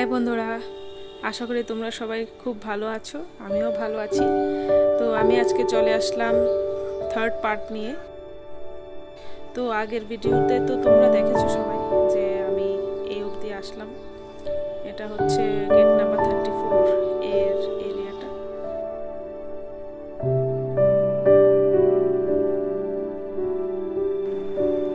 High বন্ধুরা, আশা করি তোমরা সবাই খুব ভালো আছো। আমিও ভালো আছি। তো আমি আজকে চলে আসলাম থার্ড পার্ট নিয়ে। তো আগের ভিডিওতে তো তোমরা দেখেছো সবাই যে আমি এই অবধি আসলাম। এটা হচ্ছে গেট নাম্বার 34 এর এরিয়াটা।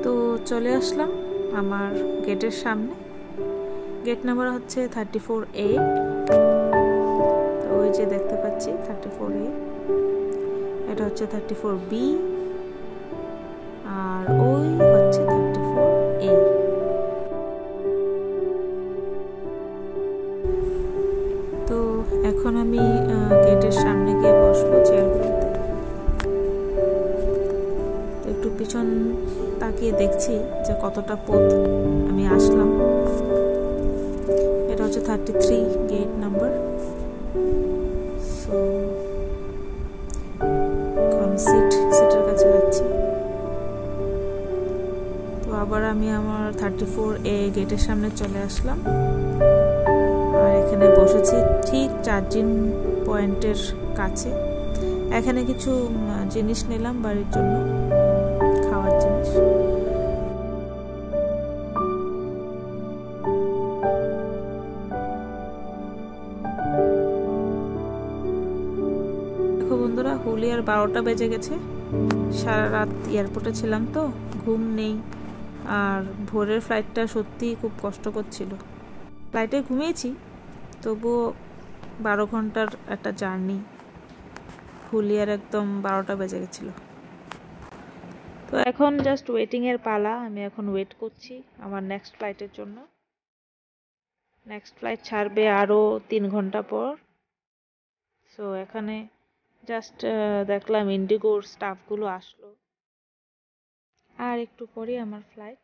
তো চলে আসলাম আমার গেটের সামনে। গেট নাম্বার হচ্ছে 34A। তো ওই যে দেখতে পাচ্ছি 34A, এটা হচ্ছে 34B, আর ওই হচ্ছে 34A। তো এখন আমি গেটের সামনে গিয়ে বসবো চেয়ারগুলোতে। তো একটু পিছন তাকিয়ে দেখছি যে কতটা পথ আমি আসলাম। এটা হচ্ছে 33 গেট নাম্বার। সো এখন সিটের কাছে যাচ্ছি। তো আবার আমি আমার 34A গেটের সামনে চলে আসলাম আর এখানে বসেছি ঠিক চার্জিং পয়েন্টের কাছে। এখানে কিছু জিনিস নিলাম বাড়ির জন্য, খাওয়ার জিনিস। দেখো বন্ধুরা, হুলিয়ার 12টা বেজে গেছে। সারা রাত এয়ারপোর্টে ছিলাম তো ঘুম নেই, আর ভোরের ফ্লাইটটা সত্যিই খুব কষ্টকর ছিল। ফ্লাইটে ঘুমিয়েছি, তবুও 12 ঘন্টার একটা জার্নি। হুলিয়ার একদম 12টা বেজে গেছিলো। তো এখন জাস্ট ওয়েটিংয়ের পালা। আমি এখন ওয়েট করছি আমার নেক্সট ফ্লাইটের জন্য। নেক্সট ফ্লাইট ছাড়বে আরও 3 ঘন্টা পর। সো এখানে জাস্ট দেখলাম ইন্ডিগোর স্টাফগুলো আসলো, আর একটু পরে আমার flight.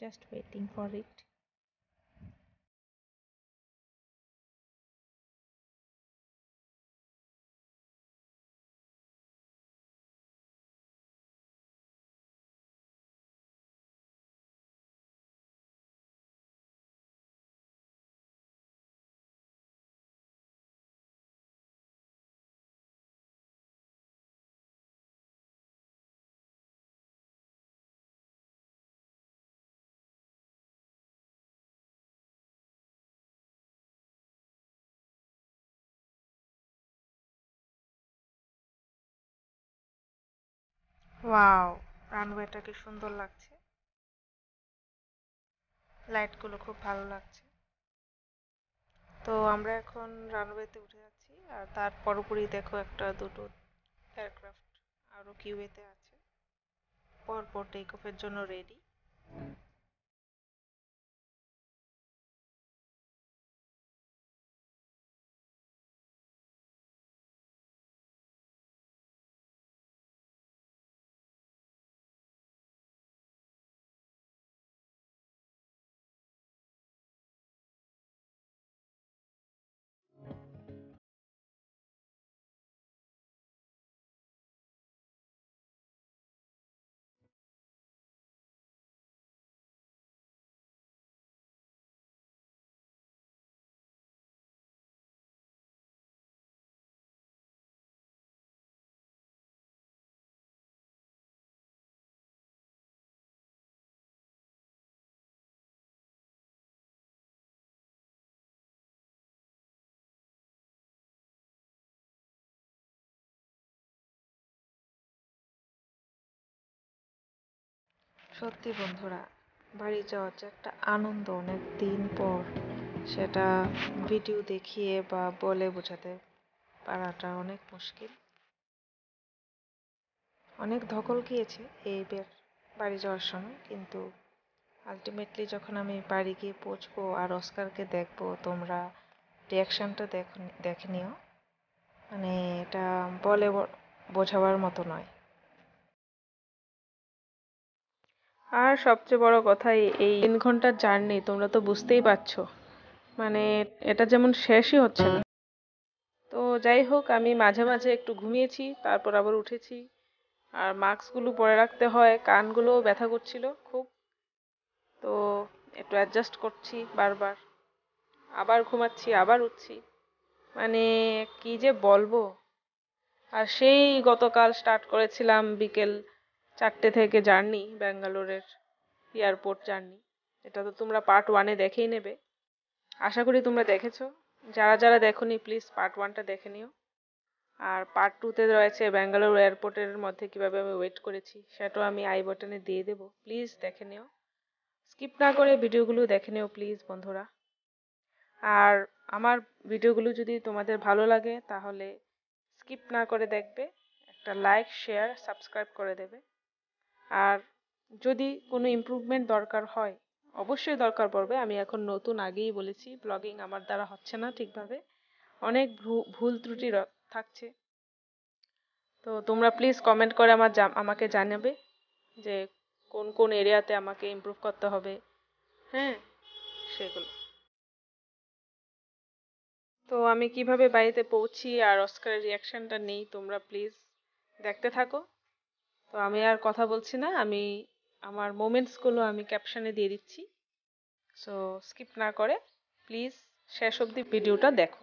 Just waiting for it. Wow, রানওয়েটা কি সুন্দর লাগছে। লাইটগুলো খুব ভালো লাগছে। তো আমরা এখন রানওয়েতে উঠে যাচ্ছি, আর তার পরপরই দেখো একটা দুটো এয়ারক্রাফট আরো কিউয়েতে আছে, পরপর টেক অফের জন্য রেডি। সত্যি বন্ধুরা, বাড়ি যাওয়ার যে একটা আনন্দ অনেক দিন পর, সেটা ভিডিও দেখিয়ে বা বলে বোঝাতে পারাটা অনেক মুশকিল। অনেক ধকল গিয়েছে এই বাড়ি যাওয়ার সময়, কিন্তু আলটিমেটলি যখন আমি বাড়ি গিয়ে পৌঁছবো আর অস্কারকে দেখবো, তোমরা রিয়াকশনটা দেখে নিও। মানে এটা বলে বোঝাবার মতো নয়। আর সবচেয়ে বড় কথা, এই 3 ঘন্টার জার্নি তোমরা তো বুঝতেই পারছো, মানে এটা যেমন শেষই হচ্ছে না। তো যাই হোক, আমি মাঝে মাঝে একটু ঘুমিয়েছি, তারপর আবার উঠেছি। আর মাস্কগুলো পরে রাখতে হয়, কানগুলোও ব্যথা করছিল খুব। তো একটু অ্যাডজাস্ট করছি বারবার। আবার ঘুমাচ্ছি, আবার উঠছি, মানে কি যে বলবো। আর সেই গতকাল স্টার্ট করেছিলাম বিকেল 4টে থেকে জার্নি, ব্যাঙ্গালোরের এয়ারপোর্ট জার্নি। এটা তো তোমরা পার্ট 1-এ দেখেই নেবে, আশা করি তোমরা দেখেছো। যারা যারা দেখোনি প্লিজ পার্ট 1টা দেখে নিও। আর পার্ট 2-তে রয়েছে ব্যাঙ্গালোর এয়ারপোর্টের মধ্যে কিভাবে আমি ওয়েট করেছি, সেটাও আমি আই বাটনে দিয়ে দেবো, প্লিজ দেখে নিও। স্কিপ না করে ভিডিওগুলো দেখে নিও প্লিজ বন্ধুরা। আর আমার ভিডিওগুলো যদি তোমাদের ভালো লাগে তাহলে স্কিপ না করে দেখবে, একটা লাইক শেয়ার সাবস্ক্রাইব করে দেবে। আর যদি কোনো ইমপ্রুভমেন্ট দরকার হয়, অবশ্যই দরকার পড়বে, আমি এখন নতুন, আগেই বলেছি ব্লগিং আমার দ্বারা হচ্ছে না ঠিকভাবে, অনেক ভুল ত্রুটি থাকছে। তো তোমরা প্লিজ কমেন্ট করে আমাকে জানাবে যে কোন কোন এরিয়াতে আমাকে ইমপ্রুভ করতে হবে, হ্যাঁ সেগুলো। তো আমি কিভাবে বাড়িতে পৌঁছি আর অস্কারের রিয়াকশনটা নেই, তোমরা প্লিজ দেখতে থাকো। তো আমি আর কথা বলছি না, আমি আমার মোমেন্টসগুলো আমি ক্যাপশনে দিয়ে দিচ্ছি। সো স্কিপ না করে প্লিজ শেষ অবধি ভিডিওটা দেখো।